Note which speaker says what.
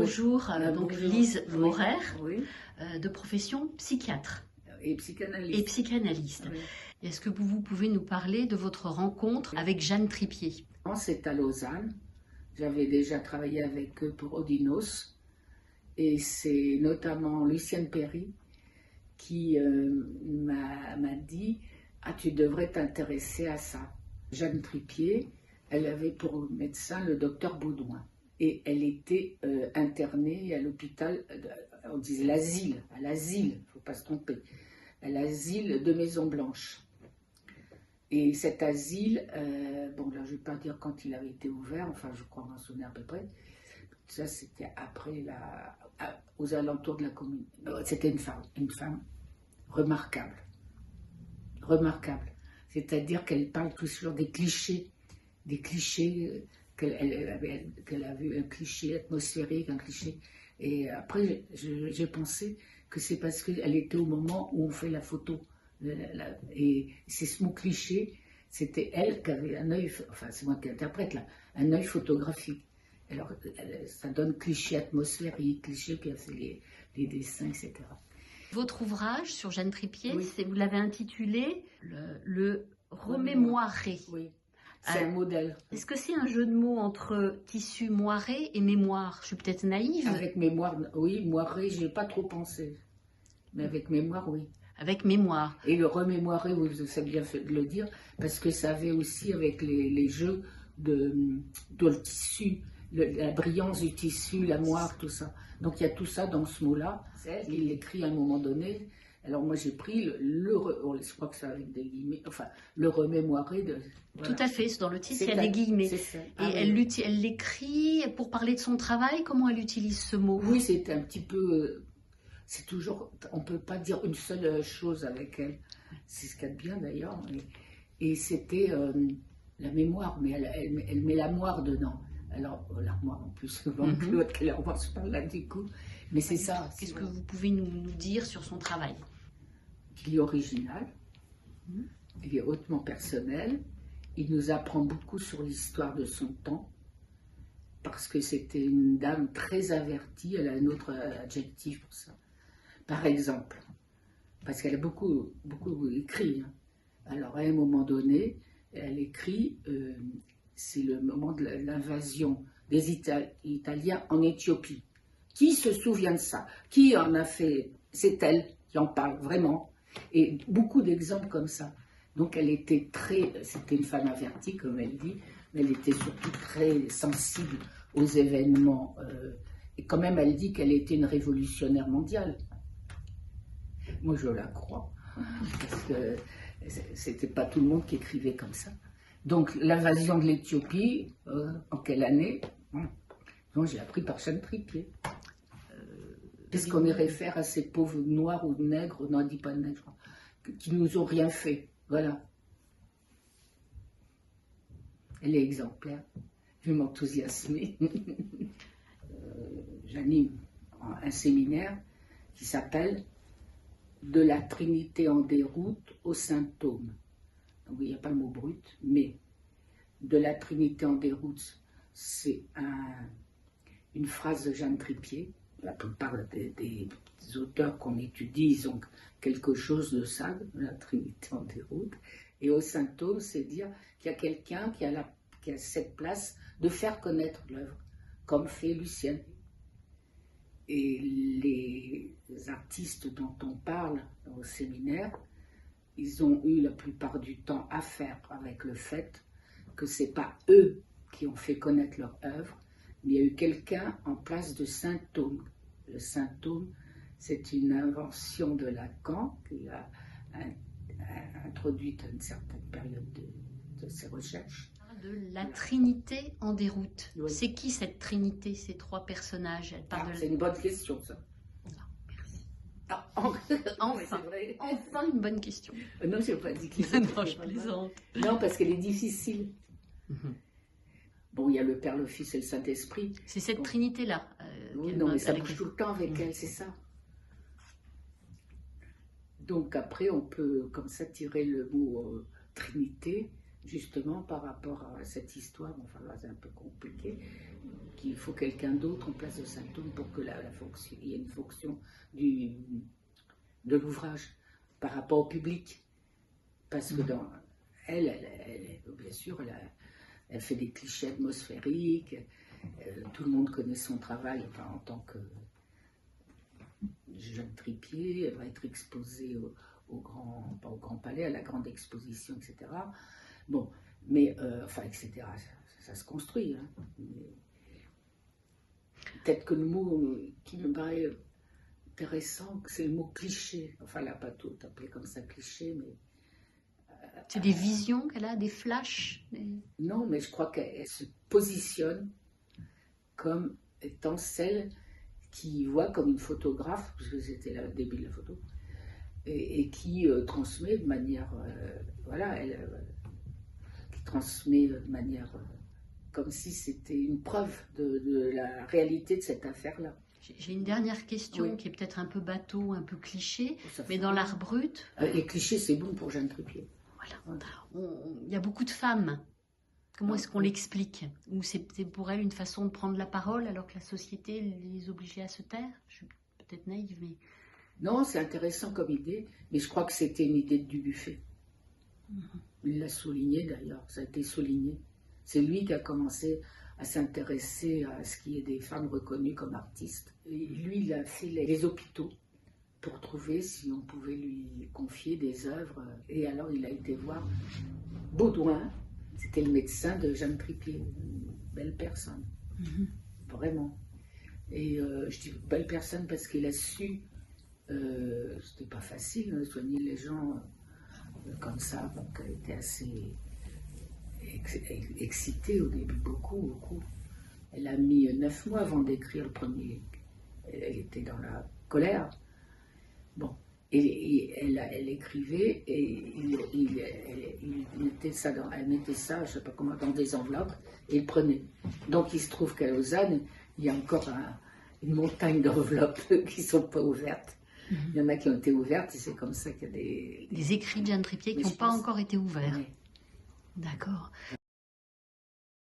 Speaker 1: Bonjour, donc
Speaker 2: Bonjour.
Speaker 1: Lise
Speaker 2: Oui.
Speaker 1: Maurer,
Speaker 2: Oui.
Speaker 1: de profession psychiatre
Speaker 2: Et psychanalyste.
Speaker 1: et psychanalyste.
Speaker 2: Oui.
Speaker 1: Est-ce que vous pouvez nous parler de votre rencontre avec Jeanne Tripier?
Speaker 2: C'est à Lausanne. J'avais déjà travaillé avec eux pour Odinos. Et c'est notamment Lucienne Perry qui m'a dit « Ah, tu devrais t'intéresser à ça ». Jeanne Tripier, elle avait pour médecin le docteur Baudouin. Et elle était internée à l'hôpital, on disait l'asile, à l'asile, il ne faut pas se tromper, à l'asile de Maison Blanche. Et cet asile, bon là je ne vais pas dire quand il avait été ouvert, enfin je crois m'en souvenir à peu près, ça c'était après aux alentours de la commune. C'était une femme remarquable, remarquable. C'est-à-dire qu'elle parle toujours des clichés qu'elle a vu, un cliché atmosphérique, un cliché. Et après, j'ai pensé que c'est parce qu'elle était au moment où on fait la photo. Et c'est ce mot cliché, c'était elle qui avait un œil, enfin c'est moi qui interprète là, un œil photographique. Alors ça donne cliché atmosphérique, cliché qui a fait les dessins, etc.
Speaker 1: Votre ouvrage sur Jeanne Tripier,
Speaker 2: Oui.
Speaker 1: vous l'avez intitulé le remémoiré.
Speaker 2: Oui, c'est un modèle.
Speaker 1: Est-ce que c'est un jeu de mots entre tissu moiré et mémoire? Je suis peut-être naïve.
Speaker 2: Avec mémoire, oui, moiré, je n'ai pas trop pensé. Mais avec mémoire, oui.
Speaker 1: Avec mémoire.
Speaker 2: Et le remémorer, oui, c'est bien fait de le dire, parce que ça avait aussi avec les jeux de le tissu, la brillance du tissu, la moire, tout ça. Donc il y a tout ça dans ce mot-là. C'est elle qui l'écrit à un moment donné. Alors moi j'ai pris je crois que c'est avec des guillemets, enfin le remémorer de. Voilà.
Speaker 1: Tout à fait, dans le titre il y a des guillemets.
Speaker 2: C'est ça.
Speaker 1: Et elle l'écrit pour parler de son travail. Comment elle utilise ce mot?
Speaker 2: Oui, c'est un petit peu. C'est toujours, on ne peut pas dire une seule chose avec elle. C'est ce qu'il y a de bien d'ailleurs. Et c'était la mémoire, mais elle met la moire dedans. Alors, l'armoire en plus, souvent que l'autre, que l'armoire se parle là du coup. Mais c'est ça.
Speaker 1: Qu'est-ce que vous pouvez nous dire sur son travail?
Speaker 2: Il est original, il est hautement personnel, il nous apprend beaucoup sur l'histoire de son temps, parce que c'était une dame très avertie, elle a un autre adjectif pour ça. Par exemple, parce qu'elle a beaucoup écrit. Hein. Alors, à un moment donné, elle écrit, c'est le moment de l'invasion des Italiens en Éthiopie. Qui se souvient de ça? Qui en a fait? C'est elle qui en parle vraiment. Et beaucoup d'exemples comme ça. Donc, c'était une femme avertie, comme elle dit, mais elle était surtout très sensible aux événements. Et quand même, elle dit qu'elle était une révolutionnaire mondiale. Moi, je la crois, parce que c'était pas tout le monde qui écrivait comme ça. Donc, l'invasion de l'Éthiopie, en quelle année? Donc, j'ai appris par Jeanne Tripier. Qu'est-ce qu'on y réfère à ces pauvres noirs ou nègres, non, on ne dit pas nègres, qui nous ont rien fait. Voilà. Elle est exemplaire. Je vais m'enthousiasmer. J'anime un séminaire qui s'appelle « De la Trinité en déroute aux symptômes ». Donc il n'y a pas le mot brut, mais « De la Trinité en déroute », c'est une phrase de Jeanne Tripier. La plupart des auteurs qu'on étudie, ils ont quelque chose de ça, de la Trinité en déroute. Et aux symptômes, c'est dire qu'il y a quelqu'un qui a cette place de faire connaître l'œuvre, comme fait Lucienne. Et les artistes dont on parle au séminaire, ils ont eu la plupart du temps affaire avec le fait que ce n'est pas eux qui ont fait connaître leur œuvre, mais il y a eu quelqu'un en place de symptôme. Le symptôme, c'est une invention de Lacan qu'il a introduite à une certaine période de ses recherches.
Speaker 1: De la Trinité en déroute.
Speaker 2: Oui.
Speaker 1: C'est qui cette Trinité, ces trois personnages?
Speaker 2: C'est une bonne question, ça.
Speaker 1: Merci.
Speaker 2: Enfin, vrai.
Speaker 1: Enfin une bonne question.
Speaker 2: Non, je n'ai pas dit que
Speaker 1: Non, je plaisante.
Speaker 2: Non, parce qu'elle est difficile. Bon, il y a le Père, le Fils et le Saint-Esprit.
Speaker 1: C'est cette Trinité-là.
Speaker 2: Oui, non, mais ça bouge tout le temps avec elle, c'est ça. Donc après, on peut comme ça tirer le mot Trinité justement par rapport à cette histoire, enfin là c'est un peu compliqué, qu'il faut quelqu'un d'autre en place de Saint-Thome pour que il y ait une fonction de l'ouvrage par rapport au public. Parce que bien sûr, elle fait des clichés atmosphériques, tout le monde connaît son travail, enfin, en tant que jeune tripier, elle va être exposée pas au Grand Palais, à la grande exposition, etc. Bon, mais, enfin, etc., ça se construit. Hein. Peut-être que le mot qui me paraît intéressant, c'est le mot cliché. Enfin, elle n'a pas tout appelé comme ça cliché, mais...
Speaker 1: C'est des visions qu'elle a, des flashs
Speaker 2: Non, mais je crois qu'elle se positionne comme étant celle qui voit comme une photographe, parce que c'était le début de la photo, et qui transmet de manière... voilà, qui transmet de manière... comme si c'était une preuve de la réalité de cette affaire-là.
Speaker 1: J'ai une dernière question qui est peut-être un peu bateau, un peu cliché, mais dans l'art brut...
Speaker 2: Les clichés, c'est bon pour Jeanne Tripier.
Speaker 1: Voilà. Il y a beaucoup de femmes. Comment est-ce qu'on l'explique? Ou c'est pour elle une façon de prendre la parole alors que la société les obligeait à se taire? Je suis peut-être naïve, mais...
Speaker 2: Non, c'est intéressant comme idée, mais je crois que c'était une idée de Dubuffet. Il l'a souligné d'ailleurs, ça a été souligné. C'est lui qui a commencé à s'intéresser à ce qu'il y ait des femmes reconnues comme artistes. Et lui, il a fait les hôpitaux pour trouver si on pouvait lui confier des œuvres. Et alors, il a été voir Baudouin, c'était le médecin de Jeanne Tripier, une belle personne, vraiment. Et je dis belle personne parce qu'il a su, c'était pas facile de soigner les gens comme ça, donc elle était assez excitée au début, beaucoup. Elle a mis 9 mois avant d'écrire le premier. Elle était dans la colère. Bon, et elle écrivait et elle mettait ça, je ne sais pas comment, dans des enveloppes et il prenait. Donc il se trouve qu'à Lausanne, il y a encore une montagne d'enveloppes qui ne sont pas ouvertes. Il y en a qui ont été ouvertes et c'est comme ça qu'il y a
Speaker 1: des écrits de Jeanne Tripier qui n'ont pas encore été ouverts. Oui. D'accord.